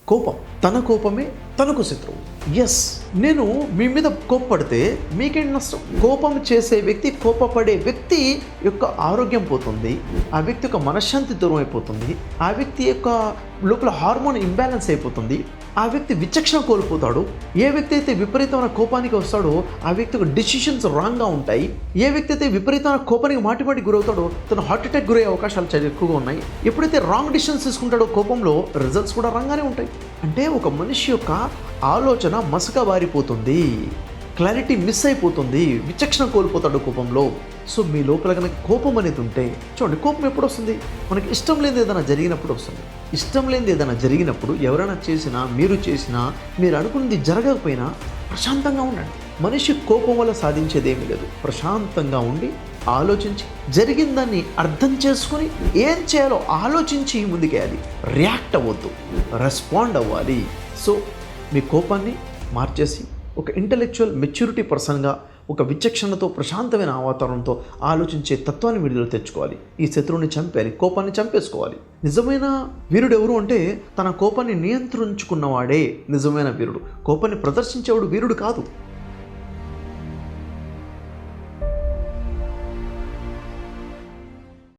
కోపం, తన కోపమే తనకు శత్రువు. ఎస్, నేను మీ మీద కోప్పడితే మీకేంటి నష్టం? కోపం చేసే వ్యక్తి, కోపపడే వ్యక్తి యొక్క ఆరోగ్యం పోతుంది, ఆ వ్యక్తి యొక్క మనశ్శాంతి దూరం అయిపోతుంది, ఆ వ్యక్తి యొక్క లోపల హార్మోన్ ఇంబ్యాలెన్స్ అయిపోతుంది, ఆ వ్యక్తి విచక్షణ కోల్పోతాడు. ఏ వ్యక్తి అయితే విపరీతమైన కోపానికి వస్తాడో ఆ వ్యక్తి యొక్క డిసిషన్స్ రాంగ్గా ఉంటాయి. ఏ వ్యక్తి అయితే విపరీతమైన కోపానికి మాటి గురవుతాడో తను హార్ట్ అటాక్ గురయ్యే అవకాశాలు చాలా ఎక్కువగా ఉన్నాయి. ఎప్పుడైతే రాంగ్ డిసిషన్స్ తీసుకుంటాడో కోపంలో రిజల్ట్స్ కూడా రాంగానే ఉంటాయి. అంటే ఒక మనిషి యొక్క ఆలోచన మసక బారిపోతుంది, క్లారిటీ మిస్ అయిపోతుంది, విచక్షణ కోల్పోతాడు కోపంలో. సో మీ లోపల కనుక కోపం అనేది ఉంటే చూడండి, కోపం ఎప్పుడు వస్తుంది? మనకి ఇష్టం లేనిది ఏదైనా జరిగినప్పుడు వస్తుంది. ఇష్టం లేనిది ఏదైనా జరిగినప్పుడు ఎవరైనా చేసినా, మీరు చేసినా, మీరు అనుకున్నది జరగకపోయినా ప్రశాంతంగా ఉండండి. మనిషి కోపం వల్ల సాధించేది ఏమీ లేదు. ప్రశాంతంగా ఉండి ఆలోచించి జరిగిన దాన్ని అర్థం చేసుకొని ఏం చేయాలో ఆలోచించి ముందుకేయాలి. రియాక్ట్ అవ్వద్దు, రెస్పాండ్ అవ్వాలి. సో మీ కోపాన్ని మార్చేసి ఒక ఇంటలెక్చువల్ మెచ్యూరిటీ పర్సన్గా, ఒక విచక్షణతో, ప్రశాంతమైన వాతావరణంతో ఆలోచించే తత్వాన్ని విడుదల తెచ్చుకోవాలి. ఈ శత్రువుని చంపేయాలి, కోపాన్ని చంపేసుకోవాలి. నిజమైన వీరుడు ఎవరు అంటే తన కోపాన్ని నియంత్రించుకున్నవాడే నిజమైన వీరుడు. కోపాన్ని ప్రదర్శించేవాడు వీరుడు కాదు.